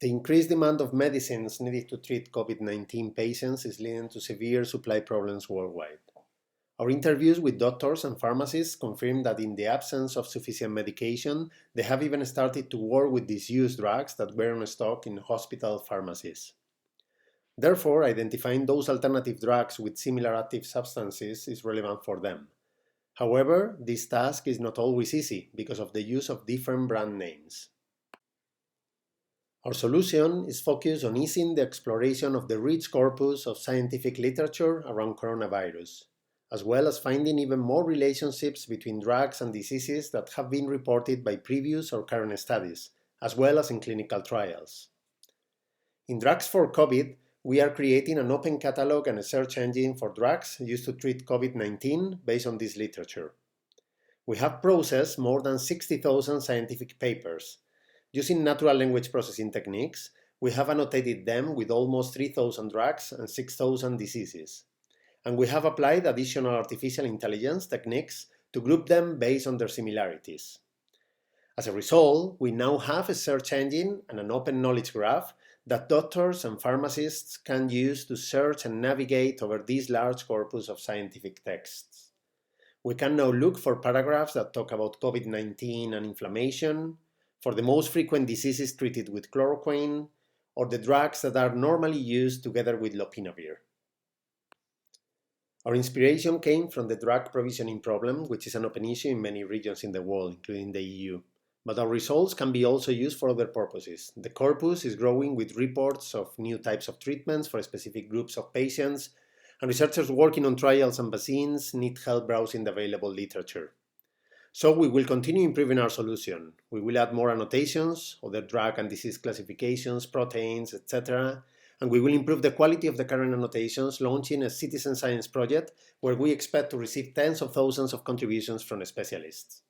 The increased demand of medicines needed to treat COVID-19 patients is leading to severe supply problems worldwide. Our interviews with doctors and pharmacists confirm that in the absence of sufficient medication, they have even started to work with disused drugs that were on stock in hospital pharmacies. Therefore, identifying those alternative drugs with similar active substances is relevant for them. However, this task is not always easy because of the use of different brand names. Our solution is focused on easing the exploration of the rich corpus of scientific literature around coronavirus, as well as finding even more relationships between drugs and diseases that have been reported by previous or current studies, as well as in clinical trials. In Drugs4COVID, we are creating an open catalog and a search engine for drugs used to treat COVID-19 based on this literature. We have processed more than 60,000 scientific papers. Using natural language processing techniques, we have annotated them with almost 3,000 drugs and 6,000 diseases. And we have applied additional artificial intelligence techniques to group them based on their similarities. As a result, we now have a search engine and an open knowledge graph that doctors and pharmacists can use to search and navigate over this large corpus of scientific texts. We can now look for paragraphs that talk about COVID-19 and inflammation, for the most frequent diseases treated with chloroquine, or the drugs that are normally used together with lopinavir. Our inspiration came from the drug provisioning problem, which is an open issue in many regions in the world, including the EU. But our results can be also used for other purposes. The corpus is growing with reports of new types of treatments for specific groups of patients, and researchers working on trials and vaccines need help browsing the available literature. So we will continue improving our solution. We will add more annotations, other drug and disease classifications, proteins, etc. And we will improve the quality of the current annotations, launching a citizen science project where we expect to receive tens of thousands of contributions from specialists.